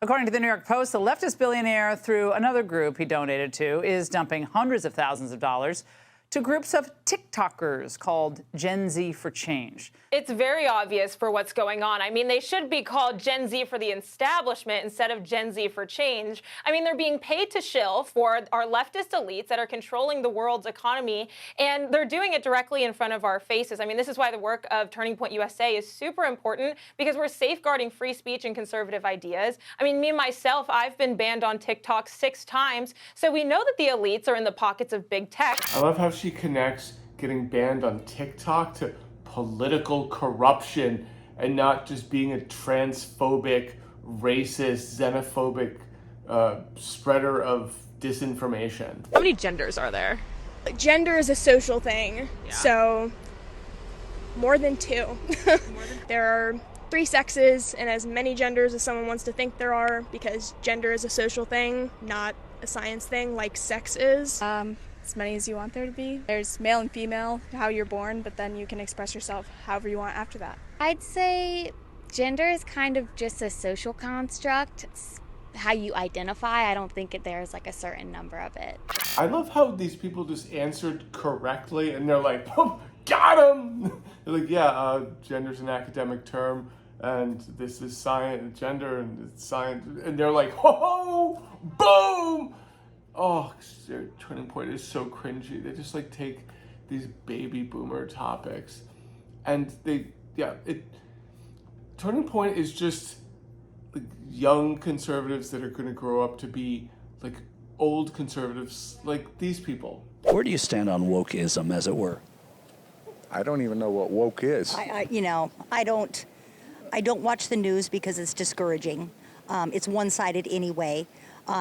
According to the New York Post, the leftist billionaire, through another group he donated to, is dumping hundreds of thousands of dollars to groups of TikTokers called Gen Z for Change. It's very obvious for what's going on. I mean, they should be called Gen Z for the establishment instead of Gen Z for change. I mean, they're being paid to shill for our leftist elites that are controlling the world's economy, and they're doing it directly in front of our faces. I mean, this is why the work of Turning Point USA is super important, because we're safeguarding free speech and conservative ideas. I mean, me myself, I've been banned on TikTok 6 times, so we know that the elites are in the pockets of big tech. I love how she connects getting banned on TikTok to political corruption and not just being a transphobic, racist, xenophobic spreader of disinformation. How many genders are there? Gender is a social thing, so more than 2. There are 3 sexes and as many genders as someone wants to think there are, because gender is a social thing, not a science thing like sex is. As many as you want there to be. There's male and female, how you're born, but then you can express yourself however you want after that. I'd say gender is kind of just a social construct. It's how you identify. I don't think there's like a certain number of it. I love how these people just answered correctly and they're like, oh, got him! They're like, yeah, gender's an academic term and this is science, gender and it's science. And they're like, ho, boom! Oh, their Turning Point is so cringy. They just like take these baby boomer topics and Turning Point is just like young conservatives that are going to grow up to be like old conservatives like these people. Where do you stand on wokeism, as it were? I don't even know what woke is. I don't watch the news because it's discouraging. It's one-sided anyway.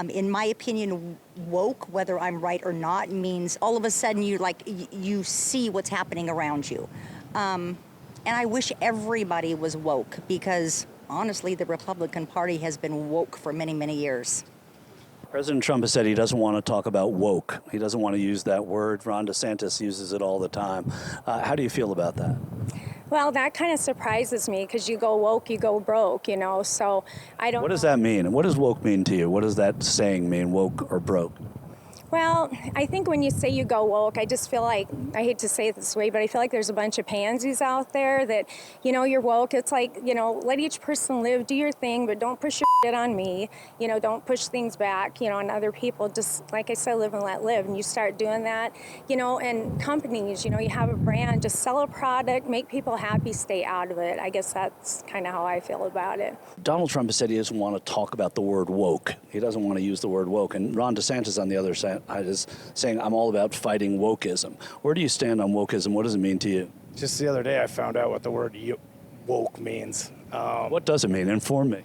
In my opinion, woke, whether I'm right or not, means all of a sudden you see what's happening around you. And I wish everybody was woke because, honestly, the Republican Party has been woke for many, many years. President Trump has said he doesn't want to talk about woke. He doesn't want to use that word. Ron DeSantis uses it all the time. How do you feel about that? Well, that kind of surprises me because you go woke, you go broke, so I don't know. What does that mean? What does woke mean to you? What does that saying mean, woke or broke? Well, I think when you say you go woke, I just feel like, I hate to say it this way, but I feel like there's a bunch of pansies out there that, you're woke. It's like, let each person live, do your thing, but don't push your shit on me. Don't push things back, on other people. Just, like I said, live and let live. And you start doing that, and companies, you have a brand, just sell a product, make people happy, stay out of it. I guess that's kind of how I feel about it. Donald Trump has said he doesn't want to talk about the word woke. He doesn't want to use the word woke. And Ron DeSantis on the other side is saying, I'm all about fighting wokeism. Where do you stand on wokeism? What does it mean to you? Just the other day I found out what the word woke means. What does it mean? Inform me.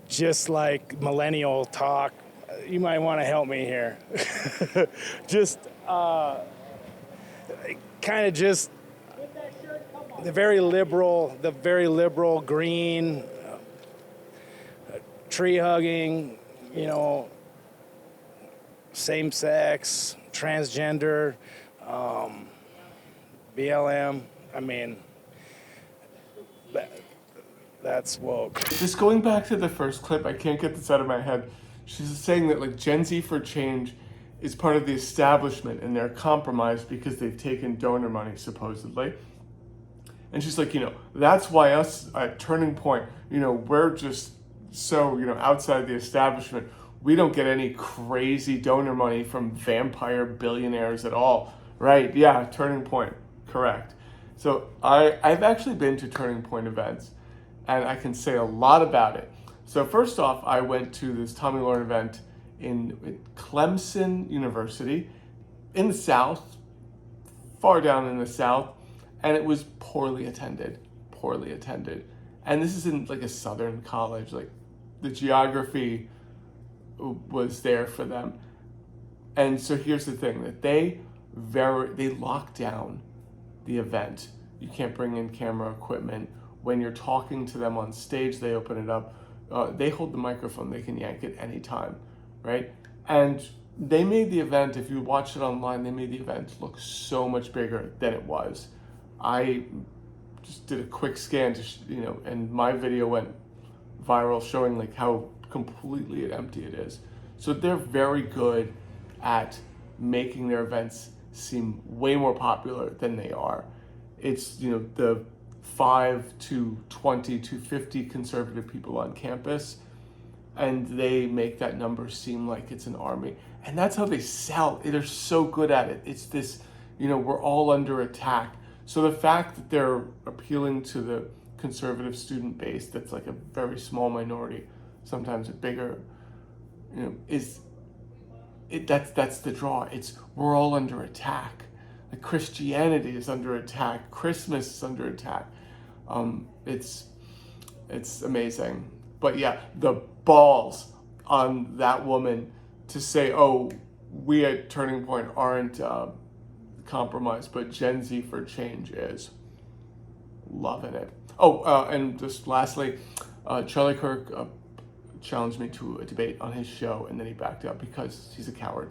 Just like millennial talk, you might want to help me here. Just kind of just the very liberal green, tree hugging, same sex, transgender, BLM. I mean, that's woke. Just going back to the first clip, I can't get this out of my head. She's saying that like Gen Z for Change is part of the establishment and they're compromised because they've taken donor money, supposedly. And she's like, that's why us at Turning Point, we're just so, outside the establishment. We don't get any crazy donor money from vampire billionaires at all. Right, yeah, Turning Point, correct. So I've actually been to Turning Point events and I can say a lot about it. So first off, I went to this Tommy Lauren event in Clemson University in the South, far down in the South, and it was poorly attended. And this is in like a Southern college, like the geography was there for them. And so here's the thing, that they lock down the event. You can't bring in camera equipment. When you're talking to them on stage, they open it up. They hold the microphone, they can yank it anytime, right? And they made the event, if you watch it online, they made the event look so much bigger than it was. I just did a quick scan to, and my video went viral showing like how completely empty it is. So they're very good at making their events seem way more popular than they are. It's, the 5 to 20 to 50 conservative people on campus, and they make that number seem like it's an army. And that's how they sell. They're so good at it. It's this, we're all under attack. So the fact that they're appealing to the conservative student base, that's like a very small minority, sometimes a bigger, that's the draw. It's we're all under attack. Like Christianity is under attack. Christmas is under attack. It's amazing. But yeah, the balls on that woman to say, oh, we at Turning Point aren't compromised, but Gen Z for Change is. Loving it. Oh, and just lastly, Charlie Kirk challenged me to a debate on his show, and then he backed out because he's a coward.